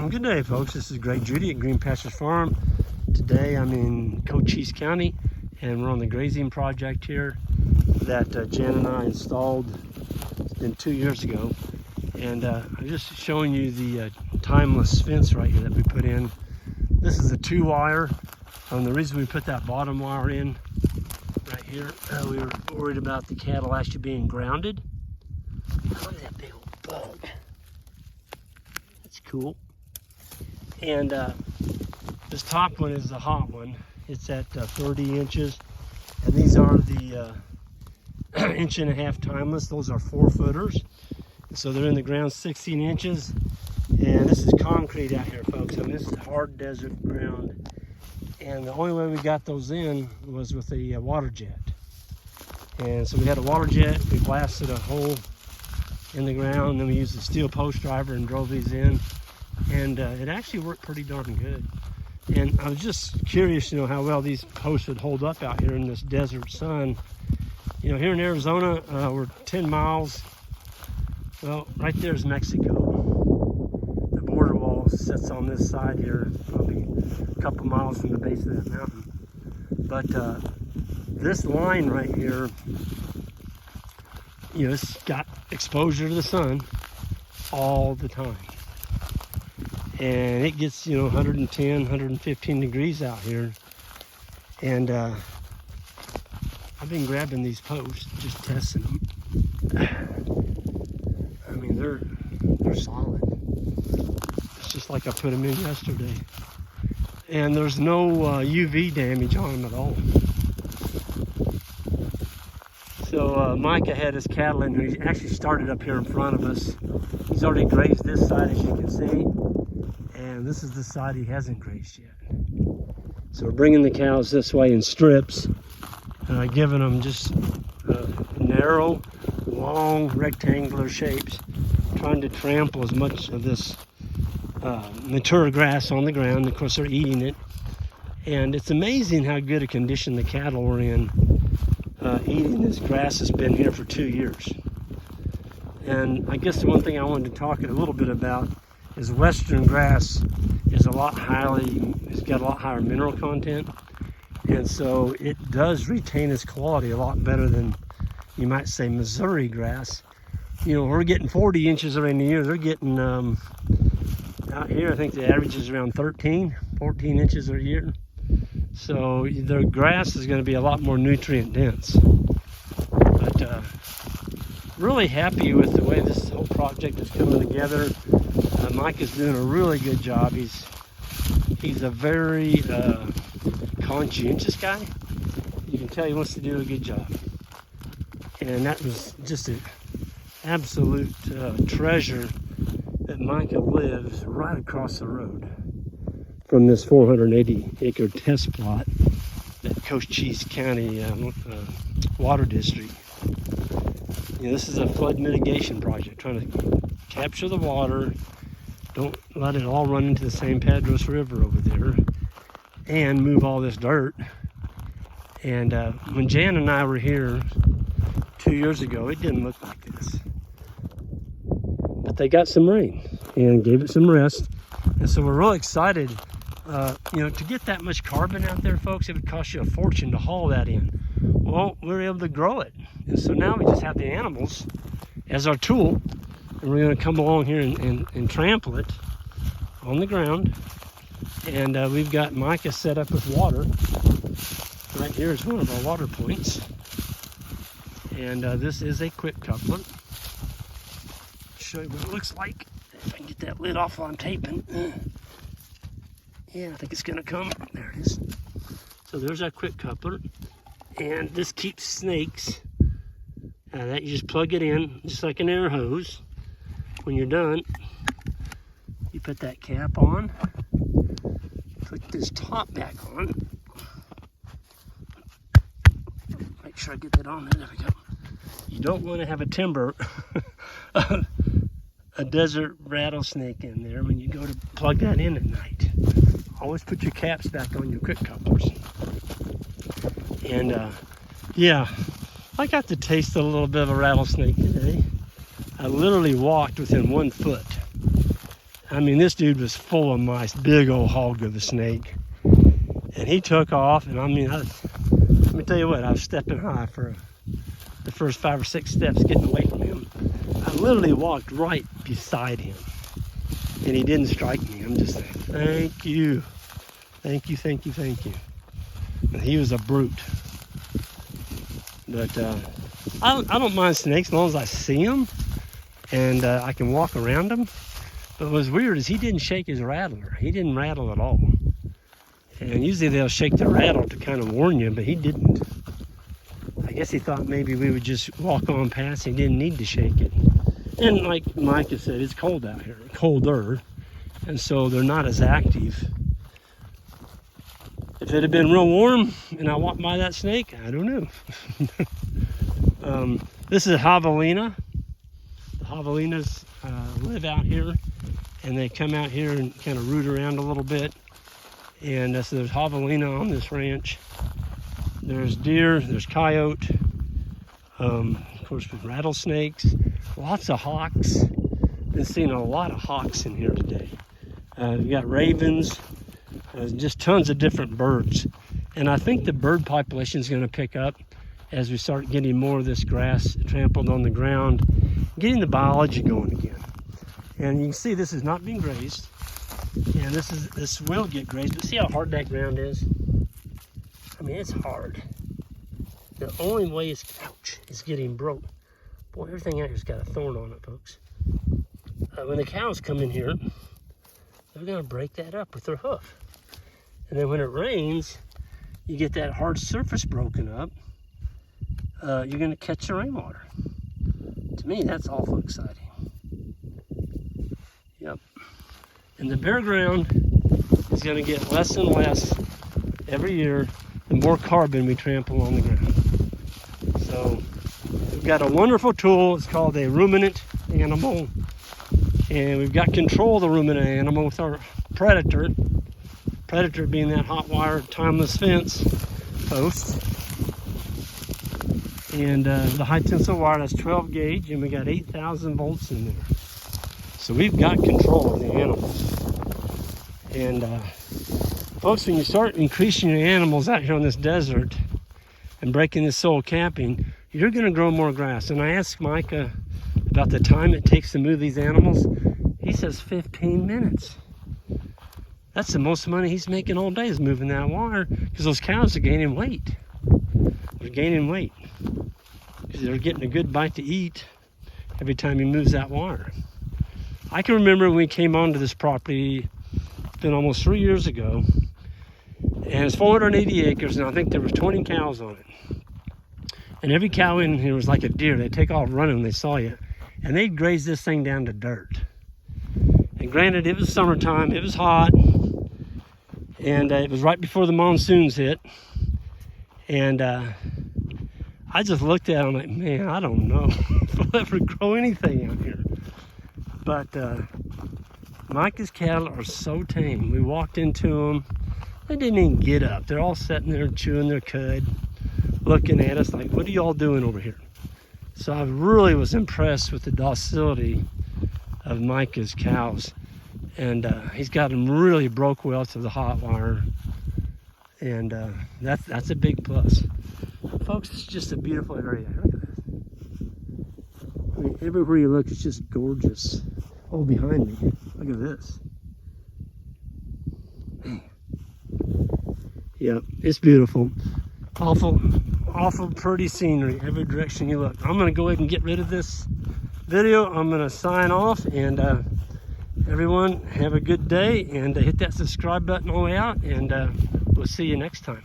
Good day, folks. This is Greg Judy at Green Pastures Farm. Today I'm in Cochise County and we're on the grazing project here that Jan and I installed. It's been 2 years ago, and I'm just showing you the timeless fence right here that we put in. This is a 2-wire. The reason we put that bottom wire in right here, we were worried about the cattle actually being grounded. Look at that big old bug. That's cool. And this top one is the hot one. It's at 30 inches, and these are the 1.5 inch timeless. Those are 4-footers, so they're in the ground 16 inches. And this is concrete out here, folks. I mean, this is hard desert ground, and the only way we got those in was with a water jet. And so we had a water jet. We blasted a hole in the ground, then we used a steel post driver and drove these in, and it actually worked pretty darn good. And I was just curious, how well these posts would hold up out here in this desert sun. Here in Arizona, we're 10 miles. Well, right there is Mexico. The border wall sits on this side here, probably a couple miles from the base of that mountain. But this line right here, it's got exposure to the sun all the time. And it gets, 110, 115 degrees out here. And I've been grabbing these posts, just testing them. I mean, they're solid. It's just like I put them in yesterday. And there's no UV damage on them at all. So Micah had his cattle in here. He actually started up here in front of us. He's already grazed this side, as you can see. And this is the side he hasn't grazed yet. So we're bringing the cows this way in strips, giving them just narrow, long, rectangular shapes, trying to trample as much of this mature grass on the ground. Of course, they're eating it. And it's amazing how good a condition the cattle are in eating this grass that's been here for 2 years. And I guess the one thing I wanted to talk a little bit about is western grass is it's got a lot higher mineral content, and so it does retain its quality a lot better than, you might say, Missouri grass. We're getting 40 inches during the year. They're getting out here, I think the average is around 14 inches a year. So the grass is going to be a lot more nutrient dense. But really happy with the way this whole project is coming together. Mike is doing a really good job. He's a very conscientious guy. You can tell he wants to do a good job. And that was just an absolute treasure that Micah lives right across the road from this 480-acre test plot that Cochise County Water District. This is a flood mitigation project, trying to capture the water, don't let it all run into the San Pedro's River over there, and move all this dirt. And when Jan and I were here 2 years ago, it didn't look like this. But they got some rain and gave it some rest. And so we're really excited. To get that much carbon out there, folks, it would cost you a fortune to haul that in. Well, we were able to grow it. And so now we just have the animals as our tool. And we're going to come along here and trample it on the ground. And we've got Micah set up with water. Right here is one of our water points. And this is a quick coupler. Show you what it looks like. If I can get that lid off while I'm taping. Yeah, I think it's going to come. There it is. So there's our quick coupler. And this keeps snakes. That you just plug it in, just like an air hose. When you're done, you put that cap on. Put this top back on. Make sure I get that on there. There we go. You don't want to have a timber, a desert rattlesnake in there when you go to plug that in at night. Always put your caps back on your quick couplers. And yeah, I got to taste a little bit of a rattlesnake today. I literally walked within 1 foot I mean, this dude was full of mice, big old hog of a snake. And he took off, and I mean, let me tell you what, I was stepping high for the first 5 or 6 steps getting away from him. I literally walked right beside him, and he didn't strike me. I'm just saying, thank you. Thank you, thank you, thank you. And he was a brute. But I don't mind snakes as long as I see them and I can walk around them. But what was weird is he didn't shake his rattler. He didn't rattle at all. And usually they'll shake the rattle to kind of warn you, but he didn't. I guess he thought maybe we would just walk on past. He didn't need to shake it. And like Micah said, it's cold out here, colder. And so they're not as active. If it had been real warm and I walked by that snake, I don't know. This is javelina. The javelinas live out here, and they come out here and kind of root around a little bit. And so there's javelina on this ranch. There's deer, there's coyote, of course rattlesnakes, lots of hawks. Been seeing a lot of hawks in here today. We've got ravens, just tons of different birds. And I think the bird population is going to pick up as we start getting more of this grass trampled on the ground, getting the biology going again. And you can see this is not being grazed. And this will get grazed, but see how hard that ground is? I mean, it's hard. The only way is, ouch, it's getting broke. Boy, everything out here's got a thorn on it, folks. When the cows come in here, they're gonna break that up with their hoof. And then when it rains, you get that hard surface broken up. You're gonna catch the rainwater. To me, that's awful exciting. Yep. And the bare ground is gonna get less and less every year the more carbon we trample on the ground. So we've got a wonderful tool. It's called a ruminant animal. And we've got control of the ruminant animal with our predator. Predator being that hot wire timeless fence post. And the high tensile wire, that's 12 gauge, and we got 8,000 volts in there. So we've got control of the animals. And folks, when you start increasing your animals out here on this desert and breaking this soil capping, you're gonna grow more grass. And I asked Micah about the time it takes to move these animals. He says 15 minutes. That's the most money he's making all day, is moving that wire, because those cows are gaining weight. They're gaining weight because they're getting a good bite to eat every time he moves that wire. I can remember when we came onto this property, it's been almost 3 years ago, and it's 480 acres, and I think there was 20 cows on it. And every cow in here was like a deer. They'd take off running when they saw you, and they'd graze this thing down to dirt. And granted, it was summertime, it was hot, and it was right before the monsoons hit. And I just looked at it, I'm like, man, I don't know if we'll ever grow anything out here. But Micah's cattle are so tame. We walked into them, they didn't even get up. They're all sitting there chewing their cud, looking at us like, what are y'all doing over here? So I really was impressed with the docility of Micah's cows. And he's got them really broke well to the hot wire. And that's a big plus. Folks, it's just a beautiful area. Look at this. I mean, everywhere you look, it's just gorgeous. Oh, behind me, look at this. Man. Yep, it's beautiful. Awful pretty scenery every direction you look. I'm gonna go ahead and get rid of this video. I'm gonna sign off, and everyone have a good day, and hit that subscribe button on the way out, and we'll see you next time.